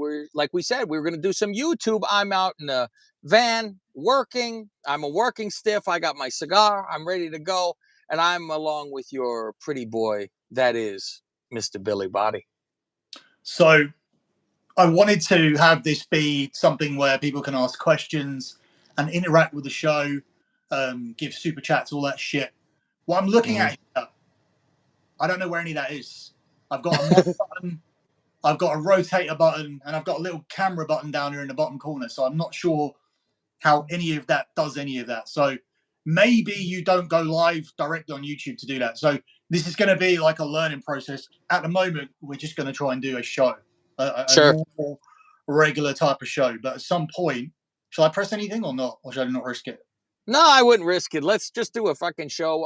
we're like we said, we were going to do some YouTube. I'm out in the van working. I'm a working stiff. I got my cigar. I'm ready to go. And I'm along with your pretty boy. That is Mr. Billy Body. So I wanted to have this be something where people can ask questions and interact with the show, give super chats, all that shit. What I'm looking at here, I don't know where any of that is. I've got a mod button, I've got a rotator button, and I've got a little camera button down here in the bottom corner. So I'm not sure how any of that does any of that. So maybe you don't go live directly on YouTube to do that. So this is going to be like a learning process. At the moment, we're just going to try and do a show, a normal, regular type of show. But at some point, shall I press anything or not? Or should I not risk it? No, I wouldn't risk it. Let's just do a fucking show.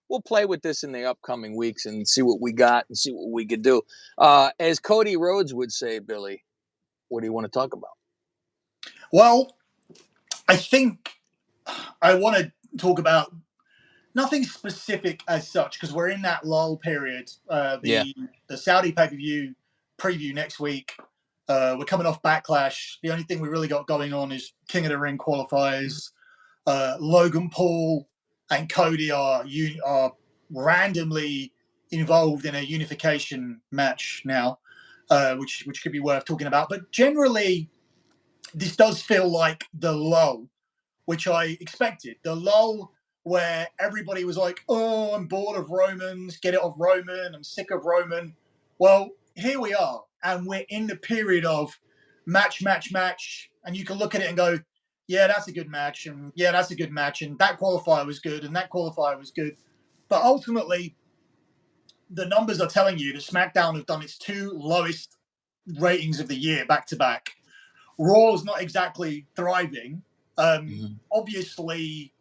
We'll play with this in the upcoming weeks and see what we got and see what we could do. As Cody Rhodes would say, Billy, what do you want to talk about? Well, I think I want to talk about nothing specific as such because we're in that lull period. The Saudi pay-per-view preview next week. We're coming off Backlash. The only thing we really got going on is King of the Ring qualifiers. Logan Paul and Cody are randomly involved in a unification match now, which could be worth talking about. But generally, this does feel like the lull, which I expected. The lull where everybody was like, oh, I'm bored of Romans, get it off Roman, I'm sick of Roman. Well, here we are, and we're in the period of match, and you can look at it and go, yeah, that's a good match, and yeah, that's a good match, and that qualifier was good, and that qualifier was good. But ultimately, the numbers are telling you that SmackDown have done its 2 lowest ratings of the year back-to-back. Raw's not exactly thriving. Obviously,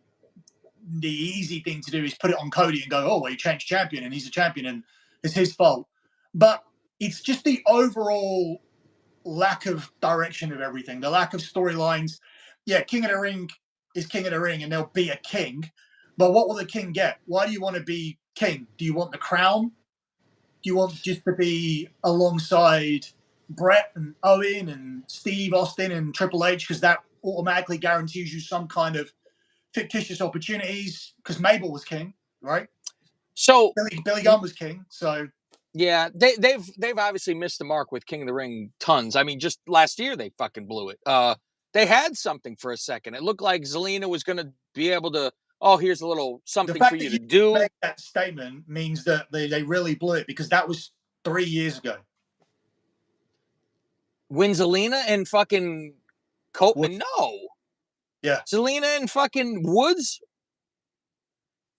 the easy thing to do is put it on Cody and go, oh, well, he changed champion, and he's a champion, and it's his fault. But it's just the overall lack of direction of everything, the lack of storylines. Yeah, King of the Ring is King of the Ring, and there'll be a king. But what will the king get? Why do you want to be king? Do you want the crown? Do you want just to be alongside Brett and Owen and Steve Austin and Triple H because that automatically guarantees you some kind of fictitious opportunities? Because Mabel was king, right? So Billy Gunn was king. So yeah, they've obviously missed the mark with King of the Ring tons. I mean, just last year they fucking blew it. They had something for a second. It looked like Zelina was going to be able to. Oh, here's a little something for you to do. Make that statement means that they really blew it because that was 3 years ago. When Zelina and fucking Copeman, no. Yeah. Zelina and fucking Woods?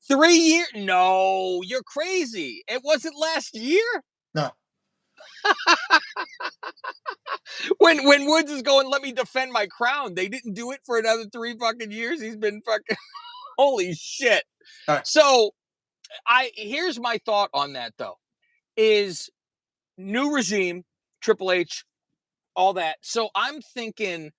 3 years? No, you're crazy. It wasn't last year? No. when Woods is going, let me defend my crown. They didn't do it for another 3 fucking years. He's been fucking, holy shit. Right. So here's my thought on that though, is new regime, Triple H, all that. So I'm thinking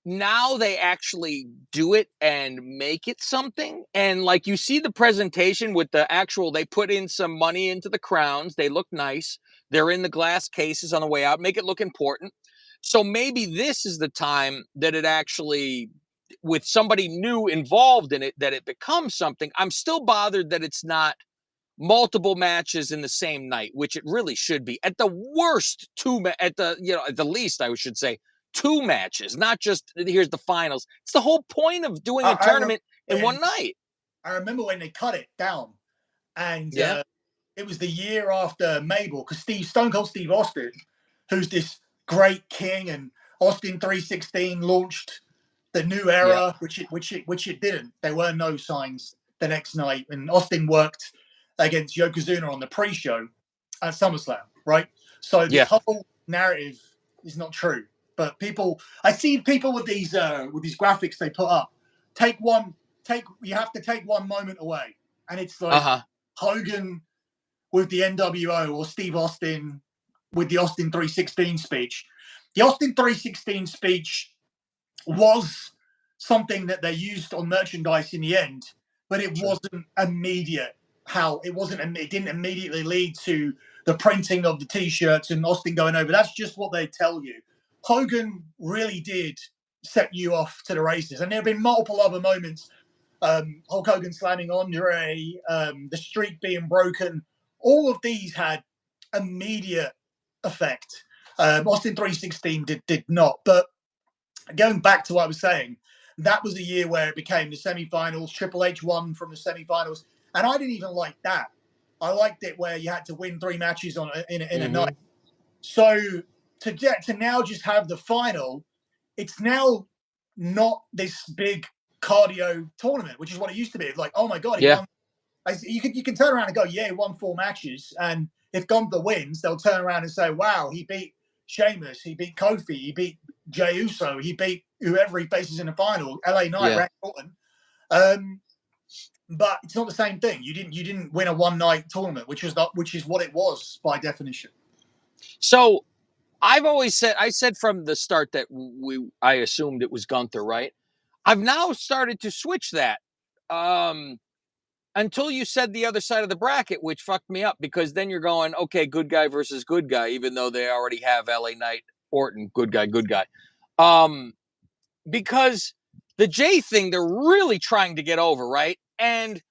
now they actually do it and make it something. And like you see the presentation with the actual, they put in some money into the crowns. They look nice. They're in the glass cases on the way out, make it look important. So maybe this is the time that it actually, with somebody new involved in it, that it becomes something. I'm still bothered that it's not multiple matches in the same night, which it really should be. At the worst, at the least, I should say, 2 matches, not just here's the finals. It's the whole point of doing a tournament in one night. I remember when they cut it down, and it was the year after Mabel, because Stone Cold Steve Austin, who's this great king, and Austin 316 launched the new era, which it didn't. There were no signs the next night, and Austin worked against Yokozuna on the pre-show at SummerSlam, right? So this whole narrative is not true. But I see people with these graphics they put up. You have to take one moment away, and it's like Hogan with the NWO or Steve Austin with the Austin 316 speech. The Austin 316 speech was something that they used on merchandise in the end, but it wasn't immediate. It didn't immediately lead to the printing of the T-shirts and Austin going over. That's just what they tell you. Hogan really did set you off to the races. And there have been multiple other moments. Hulk Hogan slamming Andre, the streak being broken. All of these had immediate effect. Austin 316 did not. But going back to what I was saying, that was the year where it became the semifinals. Triple H won from the semifinals. And I didn't even like that. I liked it where you had to win 3 matches in a night. So to now just have the final, it's now not this big cardio tournament, which is what it used to be. It's like, oh my god, he won. You can turn around and go, yeah, he won 4 matches, and if Gunther wins, they'll turn around and say, wow, he beat Sheamus, he beat Kofi, he beat Jey Uso, he beat whoever he faces in the final, LA Knight, Randy Orton. But it's not the same thing. You didn't win a one night tournament, which is what it was by definition. So I've always said, I said from the start that I assumed it was Gunther, right? I've now started to switch that until you said the other side of the bracket, which fucked me up, because then you're going, okay, good guy versus good guy, even though they already have LA Knight, Orton, good guy, good guy. Because the Jay thing, they're really trying to get over, right? And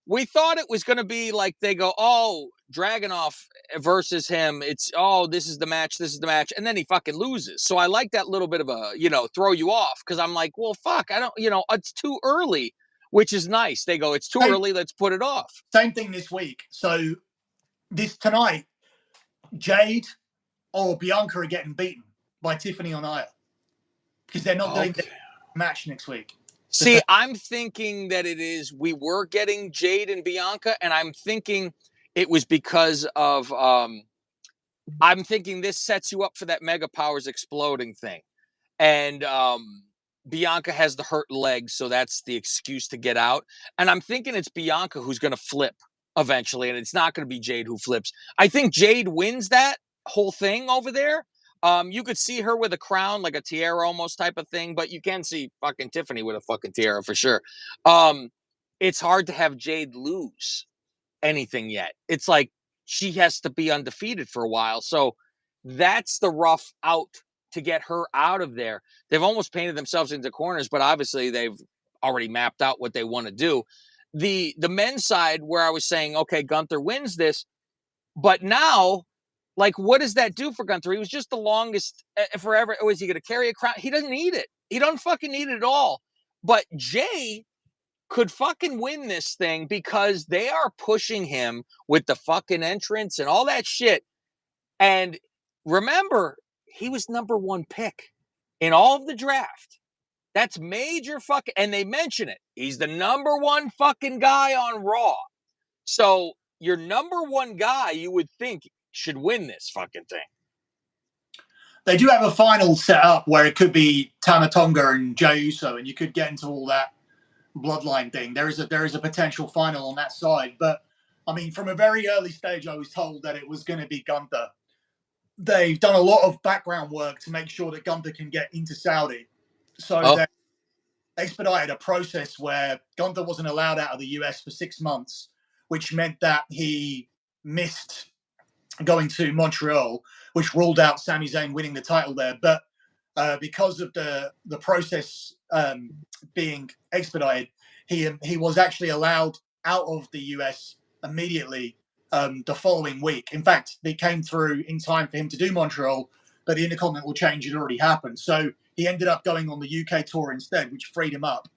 we thought it was going to be like they go, oh, Dragunov versus him. It's, oh, this is the match. This is the match. And then he fucking loses. So I like that little bit of a, throw you off, because I'm like, well, fuck, I don't, it's too early, which is nice. They go, it's too early. Let's put it off. Same thing this week. So tonight, Jade or Bianca are getting beaten by Tiffany on Aya because they're not doing the match next week. See, I'm thinking that we were getting Jade and Bianca, and I'm thinking it was because of, I'm thinking this sets you up for that Mega Powers exploding thing. And Bianca has the hurt leg, so that's the excuse to get out. And I'm thinking it's Bianca who's going to flip eventually, and it's not going to be Jade who flips. I think Jade wins that whole thing over there. You could see her with a crown, like a tiara almost type of thing, but you can see fucking Tiffany with a fucking tiara for sure. It's hard to have Jade lose anything yet. It's like she has to be undefeated for a while. So that's the rough out to get her out of there. They've almost painted themselves into corners, but obviously they've already mapped out what they want to do. The men's side, where I was saying, okay, Gunther wins this, but now, like, what does that do for Gunther? He was just the longest forever. Was he going to carry a crown? He doesn't need it. He doesn't fucking need it at all. But Jay could fucking win this thing because they are pushing him with the fucking entrance and all that shit. And remember, he was number 1 pick in all of the draft. That's major fucking, and they mention it. He's the number 1 fucking guy on Raw. So your number 1 guy, you would think, should win this fucking thing. They do have a final set up where it could be Tama Tonga and Jey Uso, and you could get into all that bloodline thing. There is a potential final on that side, but I mean, from a very early stage, I was told that it was going to be Gunther. They've done a lot of background work to make sure that Gunther can get into Saudi, so they expedited a process where Gunther wasn't allowed out of the US for 6 months, which meant that he missed going to Montreal, which ruled out Sami Zayn winning the title there. But because of the process being expedited, he was actually allowed out of the US immediately the following week. In fact, they came through in time for him to do Montreal, but the Intercontinental change had already happened. So he ended up going on the UK tour instead, which freed him up.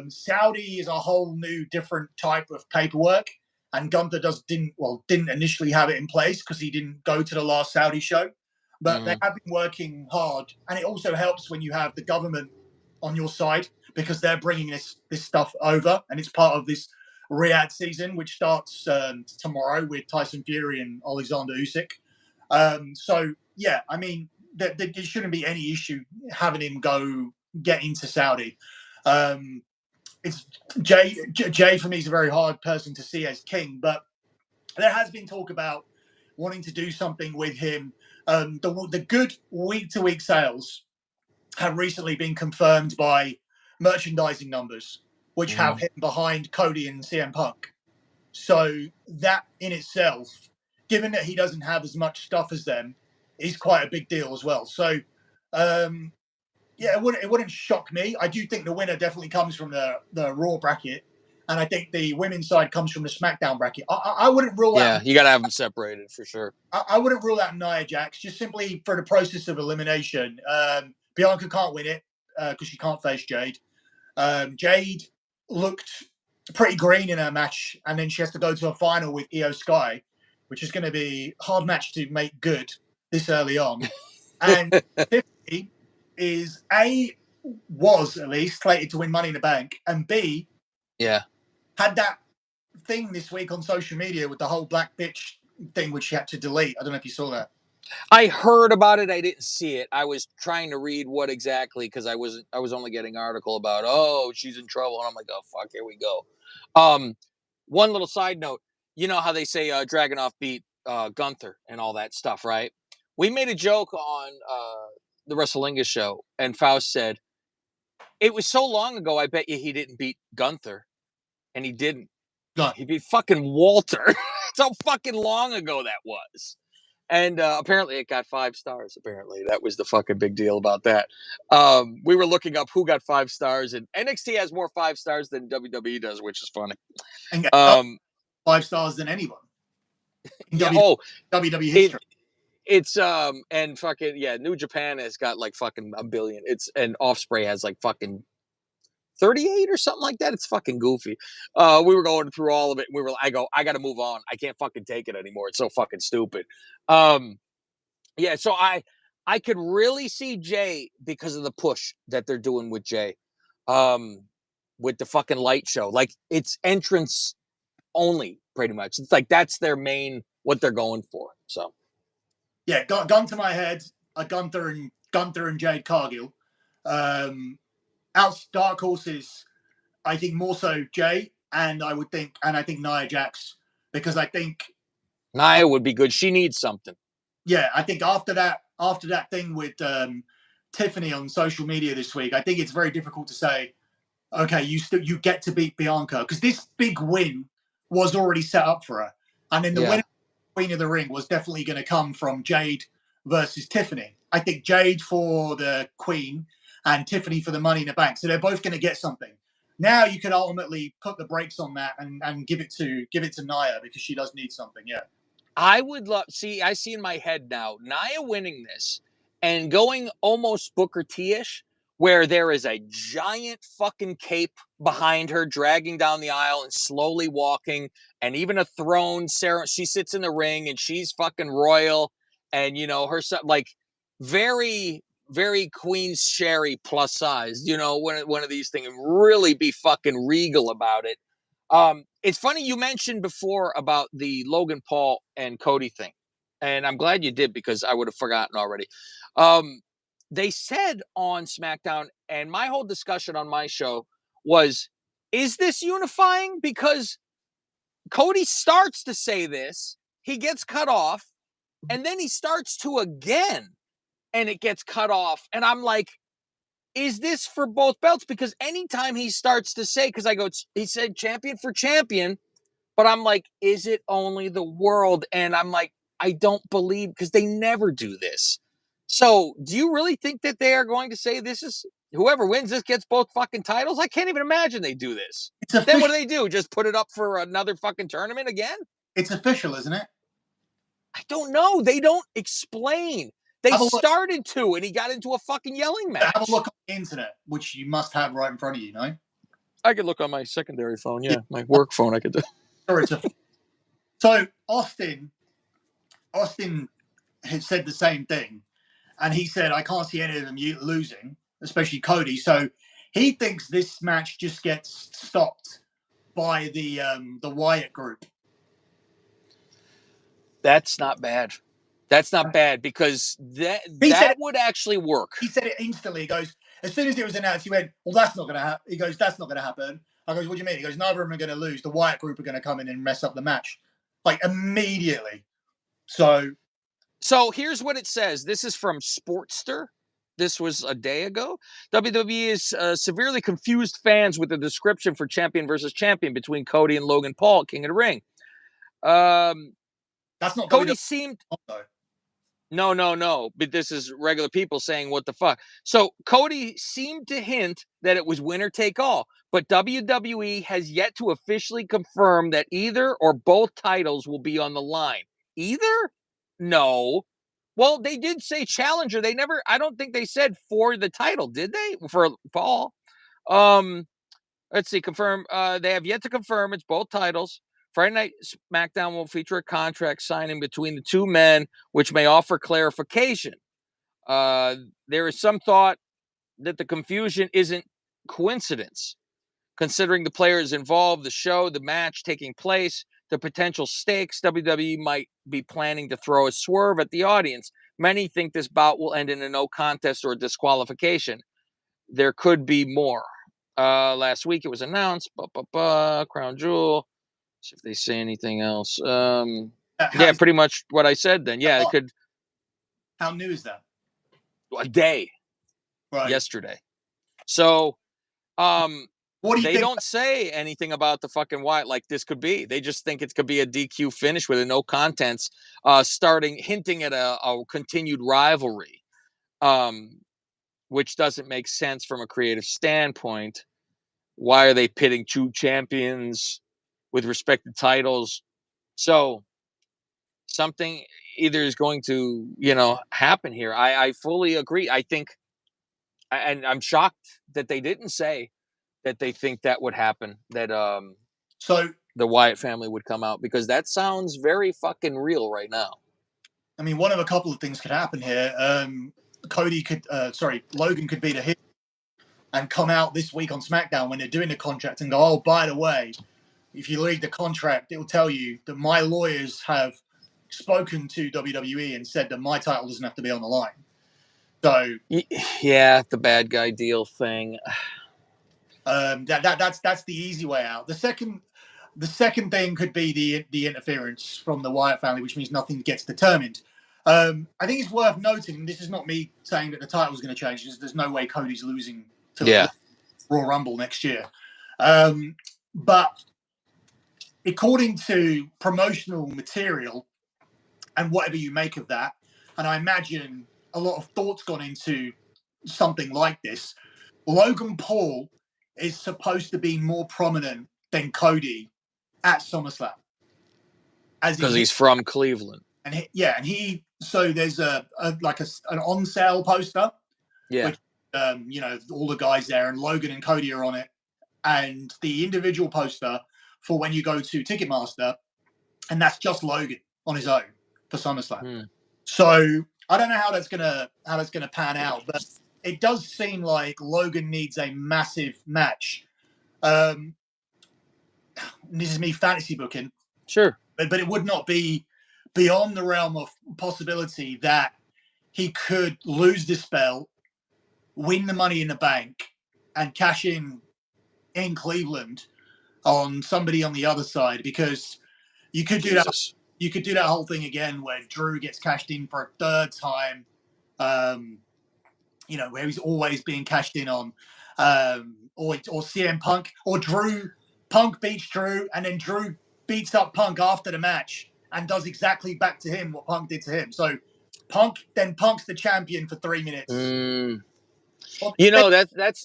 Saudi is a whole new different type of paperwork. And Gunther didn't initially have it in place because he didn't go to the last Saudi show. But they have been working hard. And it also helps when you have the government on your side because they're bringing this stuff over. And it's part of this Riyadh season, which starts tomorrow with Tyson Fury and Alexander Usyk. So, yeah, I mean, there shouldn't be any issue having him get into Saudi. It's Jay for me is a very hard person to see as king, but there has been talk about wanting to do something with him. The good week-to-week sales have recently been confirmed by merchandising numbers, which have him behind Cody and CM Punk. So that in itself, given that he doesn't have as much stuff as them, is quite a big deal as well. So Yeah, it wouldn't shock me. I do think the winner definitely comes from the Raw bracket, and I think the women's side comes from the SmackDown bracket. I wouldn't rule out. Yeah, you got to have them separated for sure. I wouldn't rule out Nia Jax just simply for the process of elimination. Bianca can't win it because she can't face Jade. Jade looked pretty green in her match, and then she has to go to a final with Io Sky, which is going to be a hard match to make good this early on. And Tiffany is was at least slated to win Money in the Bank, and B, had that thing this week on social media with the whole black bitch thing, which she had to delete. I don't know if you saw that. I heard about it. I didn't see it. I was trying to read what exactly because I was only getting an article about, oh, she's in trouble, and I'm like, oh fuck, here we go. One little side note, you know how they say Dragunov beat Gunther and all that stuff, right? We made a joke on the Wrestlingus show, and Faust said it was so long ago. I bet you he didn't beat Gunther, and he didn't. No. He beat fucking Walter. That's how fucking long ago that was. And apparently it got 5 stars. Apparently that was the fucking big deal about that. We were looking up who got 5 stars, and NXT has more 5 stars than WWE does, which is funny. And 5 stars than anyone in WWE history. It's and fucking New Japan has got like fucking a billion. And Offspray has like fucking 38 or something like that. It's fucking goofy. We were going through all of it. And I got to move on. I can't fucking take it anymore. It's so fucking stupid. So I could really see Jay because of the push that they're doing with Jay, with the fucking light show. Like it's entrance only, pretty much. It's like that's their main what they're going for. So yeah, gun to my head, a Gunther and Jade Cargill. Dark horses, I think more so Jay, and I think Nia Jax, because I think Nia would be good. She needs something. Yeah, I think after that thing with Tiffany on social media this week, I think it's very difficult to say, okay, you get to beat Bianca, because this big win was already set up for her, and then the winner Queen of the Ring was definitely going to come from Jade versus Tiffany. I think Jade for the Queen and Tiffany for the Money in the Bank. So they're both going to get something. Now you could ultimately put the brakes on that and give it to Nia, because she does need something. Yeah. I would love I see in my head now Nia winning this and going almost Booker T-ish, where there is a giant fucking cape behind her dragging down the aisle and slowly walking, and even a throne. Sarah, she sits in the ring and she's fucking royal, and her like very, very Queen Sherry plus size, one of these things, and really be fucking regal about it. It's funny you mentioned before about the Logan Paul and Cody thing, and I'm glad you did because I would have forgotten already. They said on SmackDown, and my whole discussion on my show was, is this unifying? Because Cody starts to say this, he gets cut off, and then he starts to again, and it gets cut off. And I'm like, is this for both belts? Because anytime he starts to say, because I go, he said champion for champion, but I'm like, is it only the world? And I'm like, I don't believe, because they never do this. So do you really think that they are going to say this is whoever wins this gets both fucking titles? I can't even imagine they do this. Then what do? Just put it up for another fucking tournament again? It's official, isn't it? I don't know. They don't explain. They started to, and he got into a fucking yelling match. Have a look on the internet, which you must have right in front of you, no? I could look on my secondary phone, yeah. My work phone I could do. So Austin had said the same thing, and he said, I can't see any of them losing, especially Cody. So he thinks this match just gets stopped by the Wyatt group. That's not bad. That's not bad, because that would actually work. He said it instantly. He goes, as soon as it was announced, he went, well, that's not going to happen. He goes, that's not going to happen. I goes, what do you mean? He goes, neither of them are going to lose. The Wyatt group are going to come in and mess up the match. Like, immediately. So here's what it says. This is from Sportster. This was a day ago. WWE is severely confused fans with the description for champion versus champion between Cody and Logan Paul, King of the Ring. That's not Cody seemed... No. But this is regular people saying, what the fuck? So Cody seemed to hint that it was winner take all, but WWE has yet to officially confirm that either or both titles will be on the line. Either? No. Well, they did say challenger. They never, I don't think they said for the title, did they? For Paul. Let's see, confirm. They have yet to confirm it's both titles. Friday Night SmackDown will feature a contract signing between the two men, which may offer clarification. There is some thought that the confusion isn't coincidence, considering the players involved, the show, the match taking place, the potential stakes. WWE might be planning to throw a swerve at the audience. Many think this bout will end in a no contest or disqualification. There could be more. Last week it was announced. Crown Jewel. See if they say anything else. Yeah, pretty much what I said. Then yeah, it could. How new is that? A day. Right. Yesterday. So, what do you they think? don't say anything about the fucking Wyatt like this could be. They just think it could be a DQ finish with a no contents, starting hinting at a continued rivalry, which doesn't make sense from a creative standpoint. Why are they pitting two champions with respective titles? So something either is going to, happen here. I fully agree. I think, and I'm shocked that they didn't say that they think that would happen, that so the Wyatt family would come out, because that sounds very fucking real right now. I mean, one of a couple of things could happen here. Logan could be the heel and come out this week on SmackDown when they're doing the contract and go, oh, by the way, if you read the contract, it will tell you that my lawyers have spoken to WWE and said that my title doesn't have to be on the line. So yeah, the bad guy deal thing. That's the easy way out. The second thing could be the interference from the Wyatt family, which means nothing gets determined. I think it's worth noting, this is not me saying that the title is going to change. There's no way Cody's losing to the Royal Rumble next year. But according to promotional material and whatever you make of that, and I imagine a lot of thought's gone into something like this, Logan Paul is supposed to be more prominent than Cody at SummerSlam. Because he's from Cleveland. And so there's an on sale poster. Yeah. Which, all the guys there, and Logan and Cody are on it. And the individual poster for when you go to Ticketmaster, and that's just Logan on his own for SummerSlam. So I don't know how that's gonna pan out, but it does seem like Logan needs a massive match. This is me fantasy booking. Sure. But it would not be beyond the realm of possibility that he could lose this belt, win the Money in the Bank, and cash in Cleveland on somebody on the other side, because you could do that. You could do that whole thing again where Drew gets cashed in for a third time, where he's always being cashed in on, or CM Punk, or Punk beats Drew, and then Drew beats up Punk after the match and does exactly back to him what Punk did to him. So Punk's the champion for 3 minutes.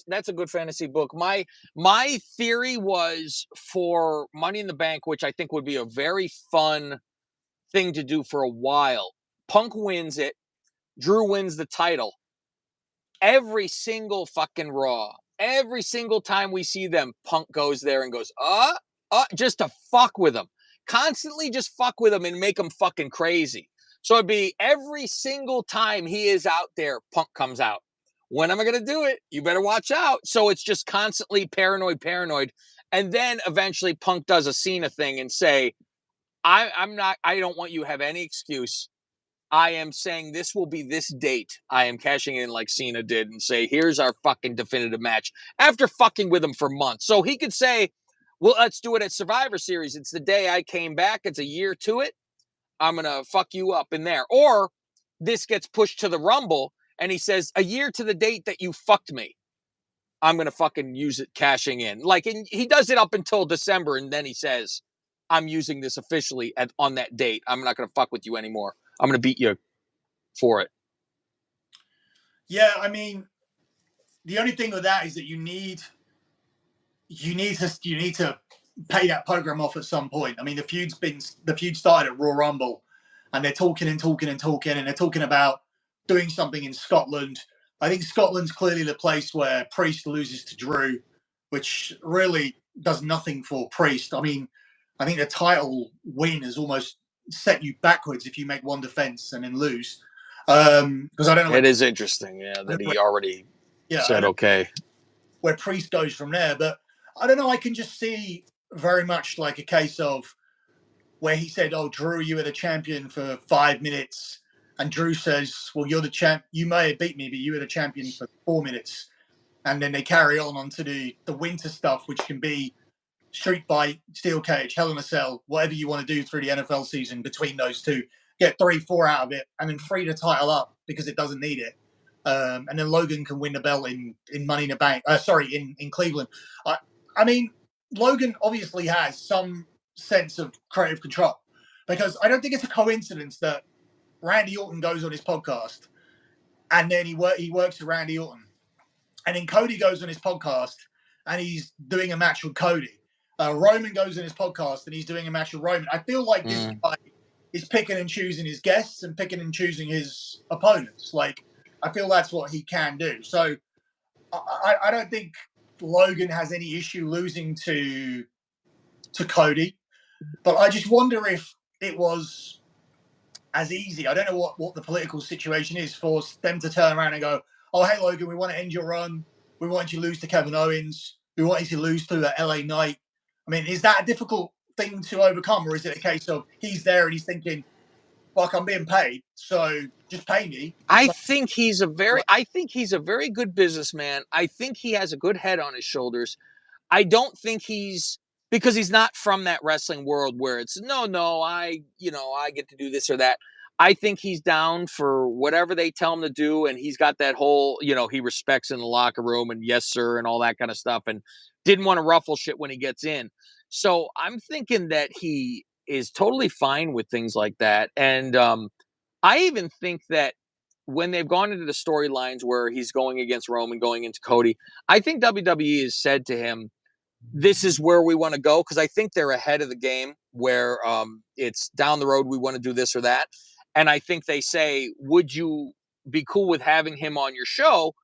That's a good fantasy book. My theory was for Money in the Bank, which I think would be a very fun thing to do for a while. Punk wins it. Drew wins the title. Every single fucking Raw, every single time we see them, Punk goes there and goes, just to fuck with them. Constantly just fuck with them and make them fucking crazy. So it'd be every single time he is out there, Punk comes out. When am I going to do it? You better watch out. So it's just constantly paranoid. And then eventually Punk does a Cena thing and say, I don't want you to have any excuse. I am saying this will be this date. I am cashing in like Cena did and say, here's our fucking definitive match after fucking with him for months. So he could say, well, let's do it at Survivor Series. It's the day I came back. It's a year to it. I'm going to fuck you up in there. Or this gets pushed to the Rumble and he says, a year to the date that you fucked me, I'm going to fucking use it cashing in. And he does it up until December. And then he says, I'm using this officially on that date. I'm not going to fuck with you anymore. I'm going to beat you for it. Yeah, I mean, the only thing with that is that you need to pay that program off at some point. I mean, the feud started at Raw Rumble, and they're talking and talking and talking, and they're talking about doing something in Scotland. I think Scotland's clearly the place where Priest loses to Drew, which really does nothing for Priest. I mean, I think the title win has almost set you backwards if you make one defense and then lose. Because I don't know. It is interesting, yeah, that he already said okay. Where Priest goes from there, but I don't know. I can just see very much like a case of where he said, "Oh, Drew, you were the champion for 5 minutes," and Drew says, "Well, you're the champ. You may have beat me, but you were the champion for 4 minutes." And then they carry on onto the winter stuff, which can be street fight, steel cage, Hell in a Cell, whatever you want to do through the NFL season between those two. Get 3-4 out of it, and then free the title up because it doesn't need it. And then Logan can win the belt in Money in the Bank. In Cleveland. I mean, Logan obviously has some sense of creative control, because I don't think it's a coincidence that Randy Orton goes on his podcast and then he works with Randy Orton, and then Cody goes on his podcast and he's doing a match with Cody. Roman goes on his podcast and he's doing a match with Roman. I feel like this guy is picking and choosing his guests and picking and choosing his opponents. Like, I feel that's what he can do. So I don't think Logan has any issue losing to Cody, but I just wonder if it was as easy. I don't know what the political situation is for them to turn around and go, "Oh, hey Logan, we want to end your run. We want you to lose to Kevin Owens. We want you to lose to the LA Knight." I mean, is that a difficult thing to overcome, or is it a case of he's there and he's thinking, "Fuck, I'm being paid, so just pay me"? I think he's a very good businessman. I think he has a good head on his shoulders. I don't think because he's not from that wrestling world where it's I get to do this or that. I think he's down for whatever they tell him to do, and he's got that whole, he respects in the locker room and yes sir and all that kind of stuff, and didn't want to ruffle shit when he gets in. So I'm thinking that he is totally fine with things like that. And I even think that when they've gone into the storylines where he's going against Roman, going into Cody, I think WWE has said to him, this is where we want to go, because I think they're ahead of the game where it's down the road, we want to do this or that. And I think they say, would you be cool with having him on your show?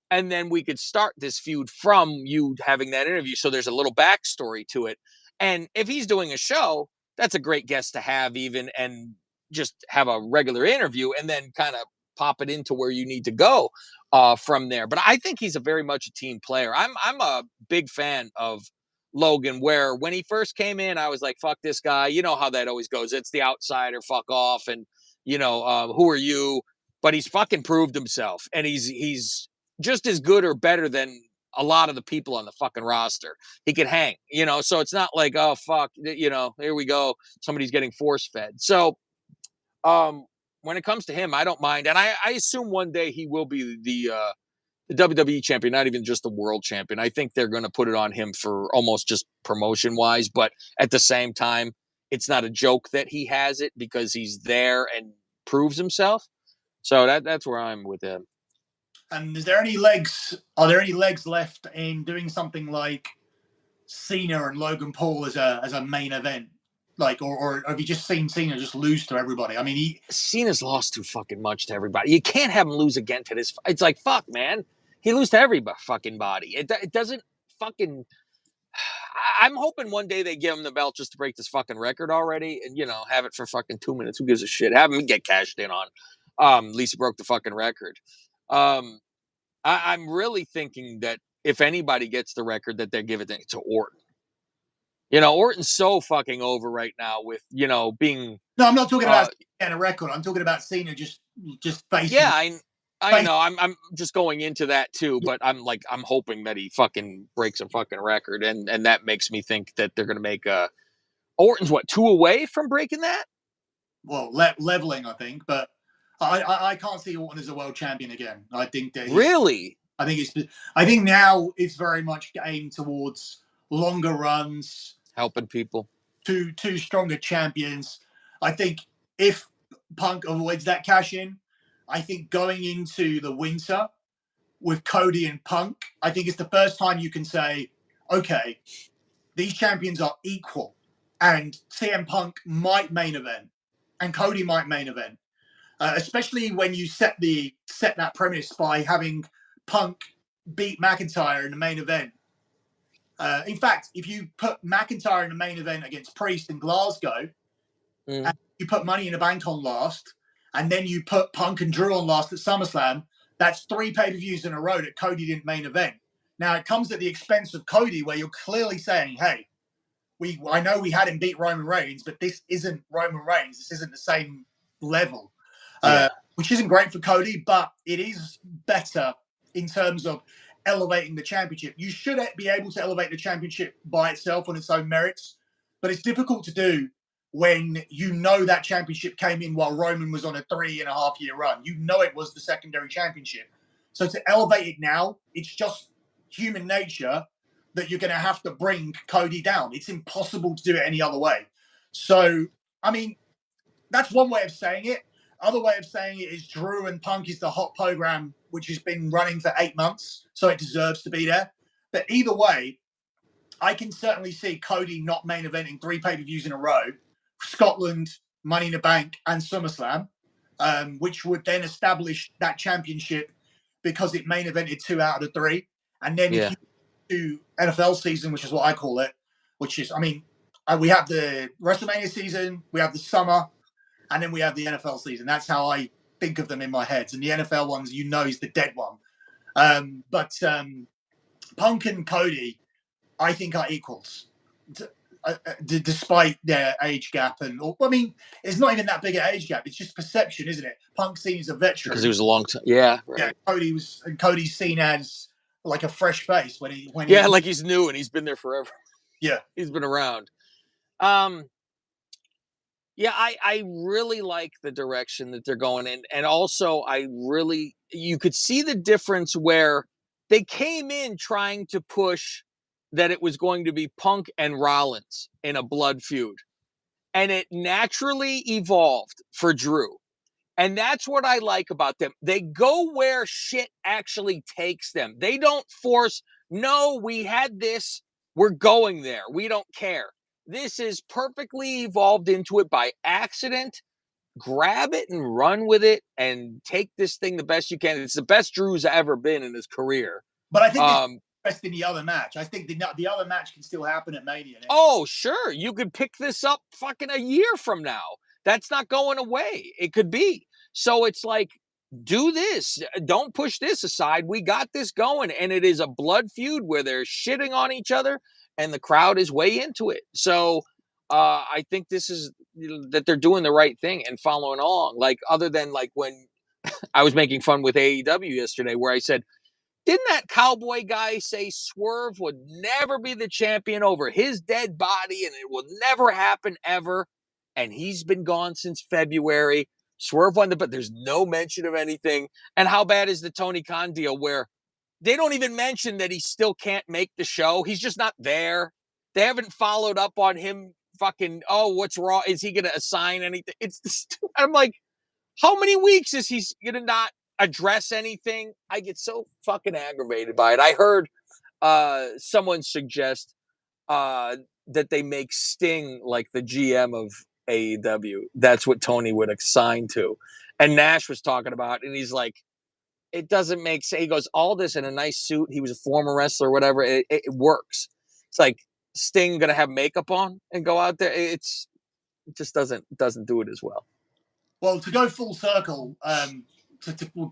And then we could start this feud from you having that interview. So there's a little backstory to it. And if he's doing a show, that's a great guest to have, even, and just have a regular interview and then kind of pop it into where you need to go from there. But I think he's very much a team player. I'm a big fan of Logan, where when he first came in, I was like, fuck this guy. You know how that always goes. It's the outsider, fuck off. And, who are you? But he's fucking proved himself. And he's just as good or better than a lot of the people on the fucking roster. He can hang, so it's not like, oh, fuck, here we go. Somebody's getting force fed. So when it comes to him, I don't mind. And I assume one day he will be the WWE champion, not even just the world champion. I think they're going to put it on him for almost just promotion wise. But at the same time, it's not a joke that he has it, because he's there and proves himself. So that's where I'm with him. And is there any legs? Are there any legs left in doing something like Cena and Logan Paul as a main event? Like, or have you just seen Cena just lose to everybody? I mean, Cena's lost too fucking much to everybody. You can't have him lose again to this. It's like, fuck, man. He lose to every fucking body. It doesn't fucking. I'm hoping one day they give him the belt just to break this fucking record already, and have it for fucking 2 minutes. Who gives a shit? Have him get cashed in on. At least he broke the fucking record. I'm really thinking that if anybody gets the record, that they give it to Orton. Orton's so fucking over right now with, being. No, I'm not talking about a record. I'm talking about Cena just facing. Yeah, I know. I'm just going into that too, but I'm hoping that he fucking breaks a fucking record, and that makes me think that they're gonna make Orton's 2 away from breaking that. Well, leveling, I think, but I can't see Orton as a world champion again. I think that really. I think now it's very much aimed towards longer runs, helping people, two stronger champions. I think if Punk avoids that cash in, I think going into the winter with Cody and Punk, I think it's the first time you can say, okay, these champions are equal, and CM Punk might main event, and Cody might main event, especially when you set that premise by having Punk beat McIntyre in the main event. In fact, if you put McIntyre in the main event against Priest in Glasgow, and you put Money in the Bank on last, and then you put Punk and Drew on last at SummerSlam, that's 3 pay-per-views in a row that Cody didn't main event. Now, it comes at the expense of Cody, where you're clearly saying, hey, I know we had him beat Roman Reigns, but this isn't Roman Reigns. This isn't the same level, which isn't great for Cody, but it is better in terms of elevating the championship. You should be able to elevate the championship by itself on its own merits, but it's difficult to do when you know that championship came in while Roman was on a 3.5-year run. You know it was the secondary championship. So to elevate it now, it's just human nature that you're going to have to bring Cody down. It's impossible to do it any other way. So, I mean, that's one way of saying it. Other way of saying it is Drew and Punk is the hot program, which has been running for 8 months, so it deserves to be there. But either way, I can certainly see Cody not main eventing 3 pay-per-views in a row, Scotland, Money in the Bank, and SummerSlam, which would then establish that championship because it main evented 2 out of the 3. And then if you do NFL season, which is what I call it, which is, I mean, we have the WrestleMania season, we have the summer, and then we have the NFL season. That's how I think of them in my head. And the NFL ones, is the dead one. But Punk and Cody, I think, are equals, despite their age gap. I mean, it's not even that big an age gap. It's just perception, isn't it? Punk's seen as a veteran because he was a long time. Yeah, right. Yeah. Cody's seen as like a fresh face when he like he's new and he's been there forever. Yeah, he's been around. Yeah, I really like the direction that they're going in. And also you could see the difference where they came in trying to push that it was going to be Punk and Rollins in a blood feud. And it naturally evolved for Drew. And that's what I like about them. They go where shit actually takes them. They don't force, no, we had this, we're going there. We don't care. This is perfectly evolved into it by accident. Grab it and run with it and take this thing the best you can. It's the best Drew's ever been in his career. But I think it's best in the other match. I think the other match can still happen at Mania. Oh, sure. You could pick this up fucking a year from now. That's not going away. It could be. So it's like, do this. Don't push this aside. We got this going. And it is a blood feud where they're shitting on each other and the crowd is way into it. So I think this is that they're doing the right thing and following along. Like, other than like when I was making fun with AEW yesterday, where I said, didn't that cowboy guy say Swerve would never be the champion over his dead body and it will never happen ever? And he's been gone since February. Swerve won but there's no mention of anything. And how bad is the Tony Khan deal where they don't even mention that he still can't make the show? He's just not there. They haven't followed up on him fucking, what's wrong? Is he going to assign anything? I'm like, how many weeks is he going to not address anything? I get so fucking aggravated by it. I heard someone suggest that they make Sting like the GM of AEW. That's what Tony would assign to. And Nash was talking about, and he's like, it doesn't make sense. He goes, all this in a nice suit. He was a former wrestler, whatever. It works. It's like Sting going to have makeup on and go out there. It just doesn't do it as well. Well, to go full circle,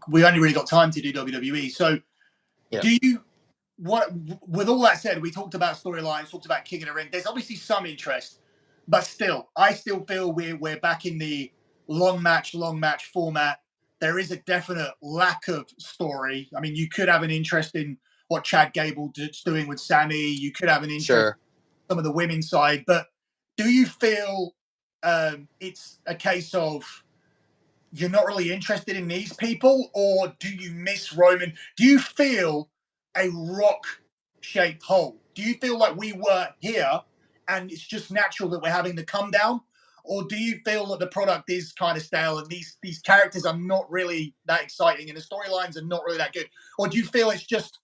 we only really got time to do WWE. So, do you? With all that said, we talked about storylines, talked about King of the Ring. There's obviously some interest, but still, I still feel we're back in the long match format. There is a definite lack of story. I mean, you could have an interest in what Chad Gable is doing with Sammy. You could have an interest in some of the women's side, but do you feel it's a case of you're not really interested in these people, or do you miss Roman? Do you feel a rock-shaped hole? Do you feel like we were here and it's just natural that we're having the come down? or do you feel that the product is kind of stale and these characters are not really that exciting and the storylines are not really that good? Or do you feel it's just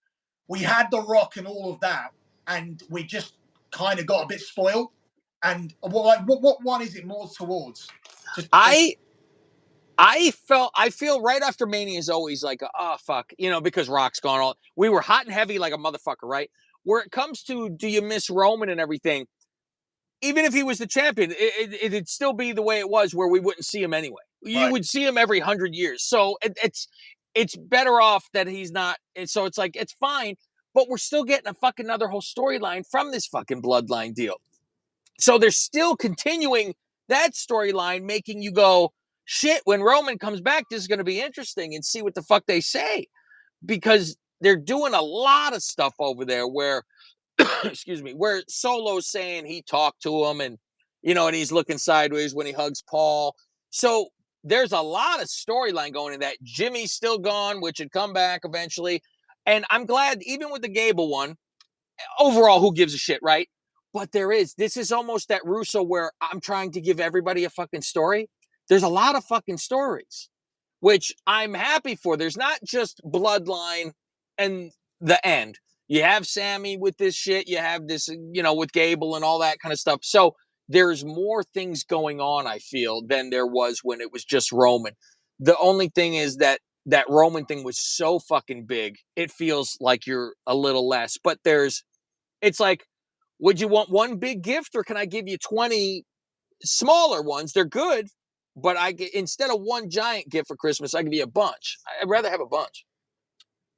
we had The Rock and all of that, and we just kind of got a bit spoiled? And what one is it more towards? Just I feel right after Mania is always like, oh fuck, because Rock's gone all. We were hot and heavy like a motherfucker, right? Where it comes to, do you miss Roman and everything? Even if he was the champion, it'd still be the way it was, where we wouldn't see him anyway. You would see him every 100 years. So it's better off that he's not. So it's like, it's fine, but we're still getting a fucking another whole storyline from this fucking bloodline deal. So they're still continuing that storyline, making you go, shit, when Roman comes back, this is going to be interesting, and see what the fuck they say. Because they're doing a lot of stuff over there where, excuse me, where Solo's saying he talked to him, and, and he's looking sideways when he hugs Paul. So there's a lot of storyline going in that. Jimmy's still gone, which would come back eventually. And I'm glad, even with the Gable one, overall, who gives a shit, right? But this is almost that Russo where I'm trying to give everybody a fucking story. There's a lot of fucking stories, which I'm happy for. There's not just Bloodline and the end. You have Sammy with this shit. You have this, with Gable and all that kind of stuff. So there's more things going on, I feel, than there was when it was just Roman. The only thing is that Roman thing was so fucking big, it feels like you're a little less. But it's like, would you want one big gift, or can I give you 20 smaller ones? They're good, but instead of one giant gift for Christmas, I give you a bunch. I'd rather have a bunch.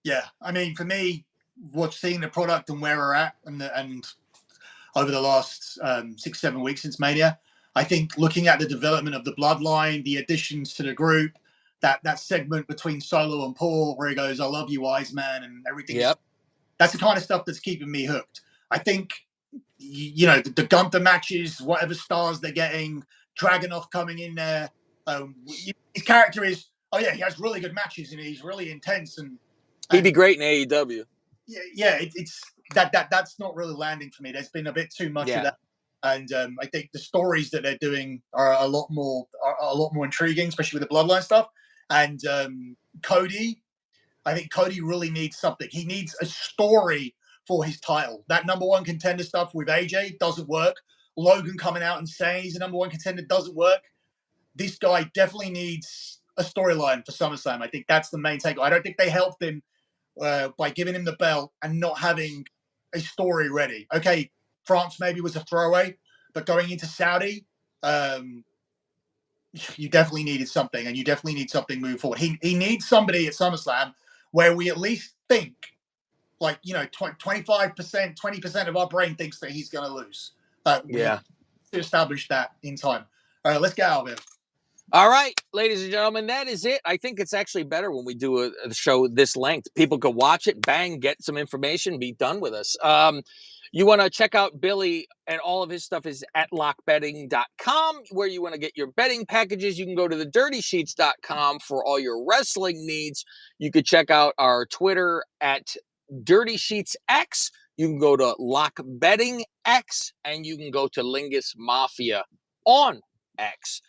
Yeah, I mean, for me, what's seeing the product and where we're at, and over the last 6-7 weeks since Mania, I think looking at the development of the bloodline, the additions to the group, that segment between Solo and Paul where he goes, "I love you, wise man," and everything. Yep. That's the kind of stuff that's keeping me hooked. I think, the Gunther matches, whatever stars they're getting, Dragunov coming in there. His character is, he has really good matches and he's really intense, and he'd be great in AEW. Yeah, it's that's not really landing for me. There's been a bit too much of that, and I think the stories that they're doing are a lot more intriguing, especially with the bloodline stuff. And Cody, I think Cody really needs something. He needs a story for his title. That number one contender stuff with AJ doesn't work. Logan coming out and saying he's a number one contender doesn't work. This guy definitely needs a storyline for SummerSlam. I think that's the main take. I don't think they helped him by giving him the belt and not having a story ready. Okay, France maybe was a throwaway, but going into Saudi, you definitely needed something, and you definitely need something moving forward. He needs somebody at SummerSlam where we at least think, 25%, 20% of our brain thinks that he's going to lose. We have to establish that in time. All right, let's get out of here. All right, ladies and gentlemen, that is it. I think it's actually better when we do a show this length. People could watch it, bang, get some information, be done with us. You want to check out Billy, and all of his stuff is at lockbetting.com, where you want to get your betting packages. You can go to thedirtysheets.com for all your wrestling needs. You could check out our Twitter at Dirty Sheets X. You can go to Lock Betting X, and you can go to Lingus Mafia on X.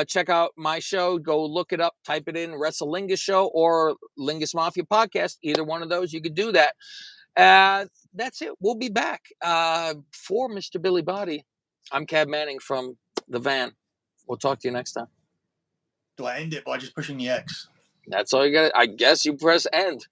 Check out my show. Go look it up. Type it in, WrestleLingus Show or Lingus Mafia Podcast. Either one of those, you could do that. That's it. We'll be back for Mr. Billy Body. I'm Cab Manning from the van. We'll talk to you next time. Do I end it by just pushing the X? That's all you got. I guess you press end.